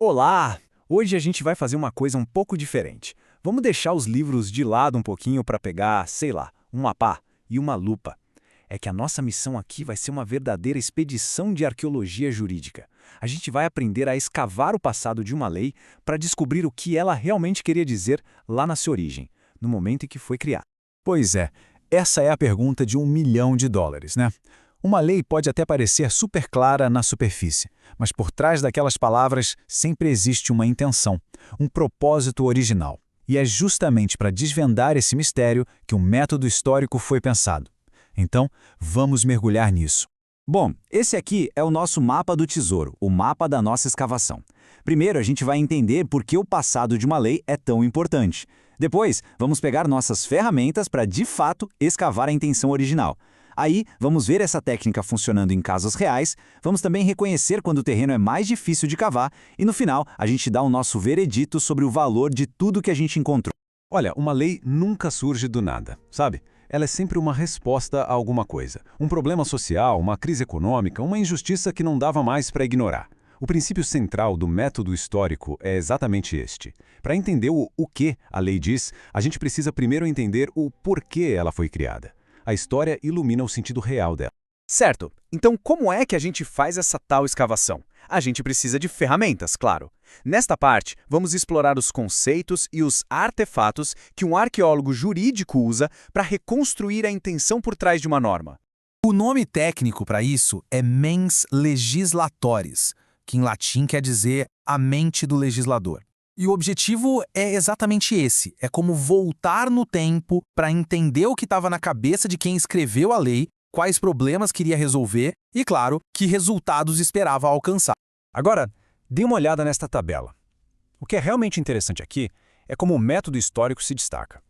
Olá! Hoje a gente vai fazer uma coisa um pouco diferente. Vamos deixar os livros de lado um pouquinho para pegar, sei lá, um mapa e uma lupa. É que a nossa missão aqui vai ser uma verdadeira expedição de arqueologia jurídica. A gente vai aprender a escavar o passado de uma lei para descobrir o que ela realmente queria dizer lá na sua origem, no momento em que foi criada. Pois é, essa é a pergunta de US$ 1 milhão, né? Uma lei pode até parecer super clara na superfície, mas por trás daquelas palavras sempre existe uma intenção, um propósito original. E é justamente para desvendar esse mistério que um método histórico foi pensado. Então, vamos mergulhar nisso. Bom, esse aqui é o nosso mapa do tesouro, o mapa da nossa escavação. Primeiro, a gente vai entender por que o passado de uma lei é tão importante. Depois, vamos pegar nossas ferramentas para, de fato, escavar a intenção original. Aí, vamos ver essa técnica funcionando em casos reais, vamos também reconhecer quando o terreno é mais difícil de cavar e, no final, a gente dá o nosso veredito sobre o valor de tudo que a gente encontrou. Olha, uma lei nunca surge do nada, sabe? Ela é sempre uma resposta a alguma coisa. Um problema social, uma crise econômica, uma injustiça que não dava mais para ignorar. O princípio central do método histórico é exatamente este. Para entender o que a lei diz, a gente precisa primeiro entender o porquê ela foi criada. A história ilumina o sentido real dela. Certo. Então, como é que a gente faz essa tal escavação? A gente precisa de ferramentas, claro. Nesta parte, vamos explorar os conceitos e os artefatos que um arqueólogo jurídico usa para reconstruir a intenção por trás de uma norma. O nome técnico para isso é mens legislatoris, que em latim quer dizer a mente do legislador. E o objetivo é exatamente esse, é como voltar no tempo para entender o que estava na cabeça de quem escreveu a lei, quais problemas queria resolver e, claro, que resultados esperava alcançar. Agora, dê uma olhada nesta tabela. O que é realmente interessante aqui é como o método histórico se destaca.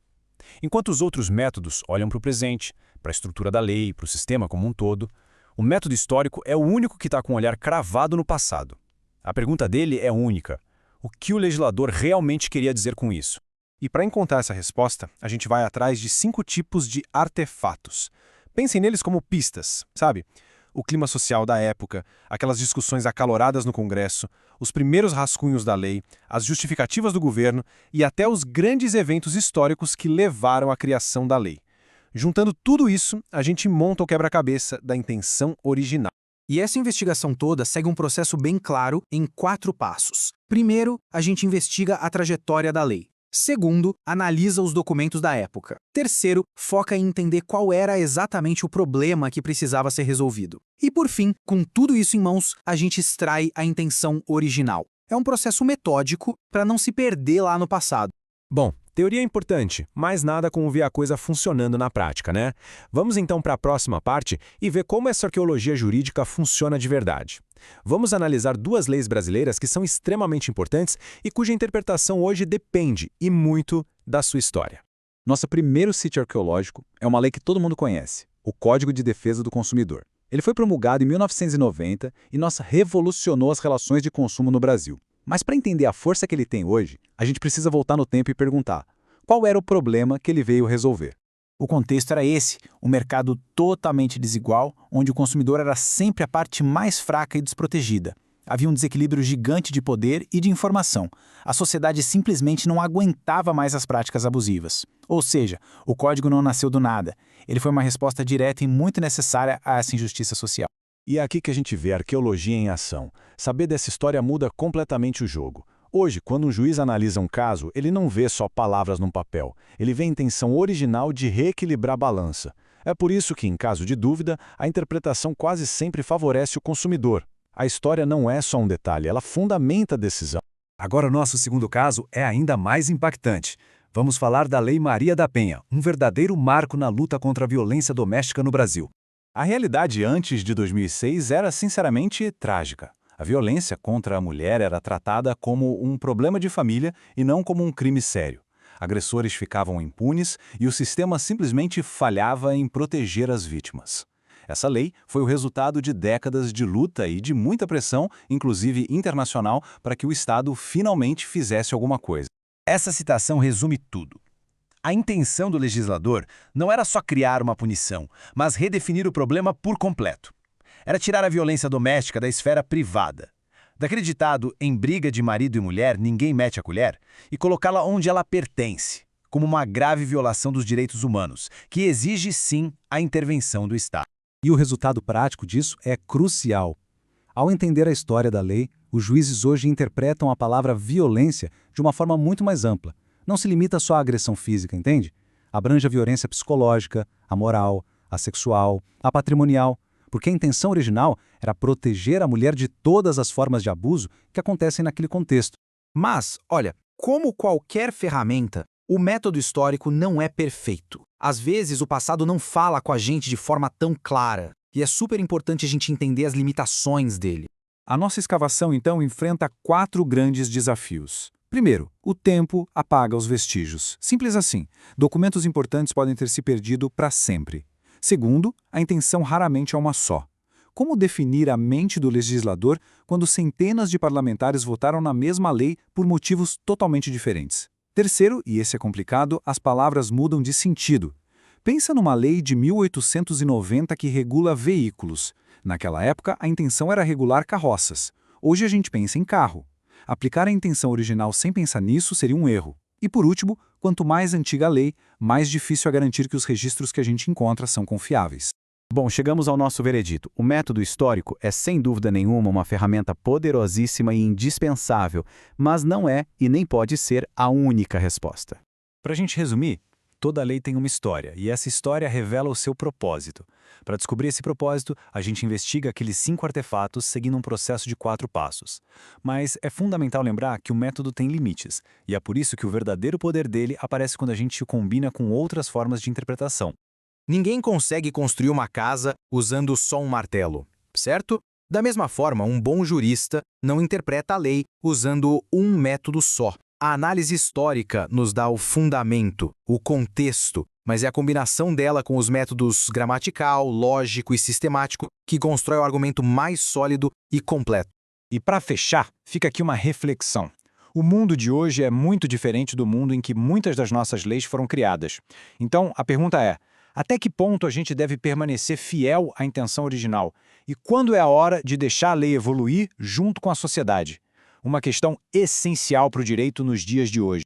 Enquanto os outros métodos olham para o presente, para a estrutura da lei, para o sistema como um todo, o método histórico é o único que está com o olhar cravado no passado. A pergunta dele é única. O que o legislador realmente queria dizer com isso? E para encontrar essa resposta, a gente vai atrás de 5 tipos de artefatos. Pensem neles como pistas, sabe? O clima social da época, aquelas discussões acaloradas no Congresso, os primeiros rascunhos da lei, as justificativas do governo e até os grandes eventos históricos que levaram à criação da lei. Juntando tudo isso, a gente monta o quebra-cabeça da intenção original. E essa investigação toda segue um processo bem claro em 4 passos. Primeiro, a gente investiga a trajetória da lei. Segundo, analisa os documentos da época. Terceiro, foca em entender qual era exatamente o problema que precisava ser resolvido. E por fim, com tudo isso em mãos, a gente extrai a intenção original. É um processo metódico para não se perder lá no passado. Bom, teoria é importante, mas nada como ver a coisa funcionando na prática, né? Vamos então para a próxima parte e ver como essa arqueologia jurídica funciona de verdade. Vamos analisar 2 leis brasileiras que são extremamente importantes e cuja interpretação hoje depende, e muito, da sua história. Nosso primeiro sítio arqueológico é uma lei que todo mundo conhece, o Código de Defesa do Consumidor. Ele foi promulgado em 1990 e revolucionou as relações de consumo no Brasil. Mas para entender a força que ele tem hoje, a gente precisa voltar no tempo e perguntar: qual era o problema que ele veio resolver? O contexto era esse, um mercado totalmente desigual, onde o consumidor era sempre a parte mais fraca e desprotegida. Havia um desequilíbrio gigante de poder e de informação. A sociedade simplesmente não aguentava mais as práticas abusivas. Ou seja, o código não nasceu do nada. Ele foi uma resposta direta e muito necessária a essa injustiça social. E é aqui que a gente vê a arqueologia em ação. Saber dessa história muda completamente o jogo. Hoje, quando um juiz analisa um caso, ele não vê só palavras num papel. Ele vê a intenção original de reequilibrar a balança. É por isso que, em caso de dúvida, a interpretação quase sempre favorece o consumidor. A história não é só um detalhe, ela fundamenta a decisão. Agora o nosso segundo caso é ainda mais impactante. Vamos falar da Lei Maria da Penha, um verdadeiro marco na luta contra a violência doméstica no Brasil. A realidade antes de 2006 era sinceramente trágica. A violência contra a mulher era tratada como um problema de família e não como um crime sério. Agressores ficavam impunes e o sistema simplesmente falhava em proteger as vítimas. Essa lei foi o resultado de décadas de luta e de muita pressão, inclusive internacional, para que o Estado finalmente fizesse alguma coisa. Essa citação resume tudo. A intenção do legislador não era só criar uma punição, mas redefinir o problema por completo. Era tirar a violência doméstica da esfera privada. Daquele ditado, em briga de marido e mulher, ninguém mete a colher, e colocá-la onde ela pertence, como uma grave violação dos direitos humanos, que exige sim a intervenção do Estado. E o resultado prático disso é crucial. Ao entender a história da lei, os juízes hoje interpretam a palavra violência de uma forma muito mais ampla. Não se limita só à agressão física, entende? Abrange a violência psicológica, a moral, a sexual, a patrimonial, porque a intenção original era proteger a mulher de todas as formas de abuso que acontecem naquele contexto. Mas, olha, como qualquer ferramenta, o método histórico não é perfeito. Às vezes, o passado não fala com a gente de forma tão clara, e é super importante a gente entender as limitações dele. A nossa escavação, então, enfrenta 4 grandes desafios. Primeiro, o tempo apaga os vestígios. Simples assim. Documentos importantes podem ter se perdido para sempre. Segundo, a intenção raramente é uma só. Como definir a mente do legislador quando centenas de parlamentares votaram na mesma lei por motivos totalmente diferentes? Terceiro, e esse é complicado, as palavras mudam de sentido. Pensa numa lei de 1890 que regula veículos. Naquela época, a intenção era regular carroças. Hoje a gente pensa em carro. Aplicar a intenção original sem pensar nisso seria um erro. E por último, quanto mais antiga a lei, mais difícil é garantir que os registros que a gente encontra são confiáveis. Bom, chegamos ao nosso veredito. O método histórico é sem dúvida nenhuma uma ferramenta poderosíssima e indispensável, mas não é e nem pode ser a única resposta. Para a gente resumir, toda lei tem uma história, e essa história revela o seu propósito. Para descobrir esse propósito, a gente investiga aqueles 5 artefatos seguindo um processo de 4 passos. Mas é fundamental lembrar que o método tem limites, e é por isso que o verdadeiro poder dele aparece quando a gente o combina com outras formas de interpretação. Ninguém consegue construir uma casa usando só um martelo, certo? Da mesma forma, um bom jurista não interpreta a lei usando um método só. A análise histórica nos dá o fundamento, o contexto, mas é a combinação dela com os métodos gramatical, lógico e sistemático que constrói o argumento mais sólido e completo. E para fechar, fica aqui uma reflexão. O mundo de hoje é muito diferente do mundo em que muitas das nossas leis foram criadas. Então, a pergunta é: até que ponto a gente deve permanecer fiel à intenção original? E quando é a hora de deixar a lei evoluir junto com a sociedade? Uma questão essencial para o direito nos dias de hoje.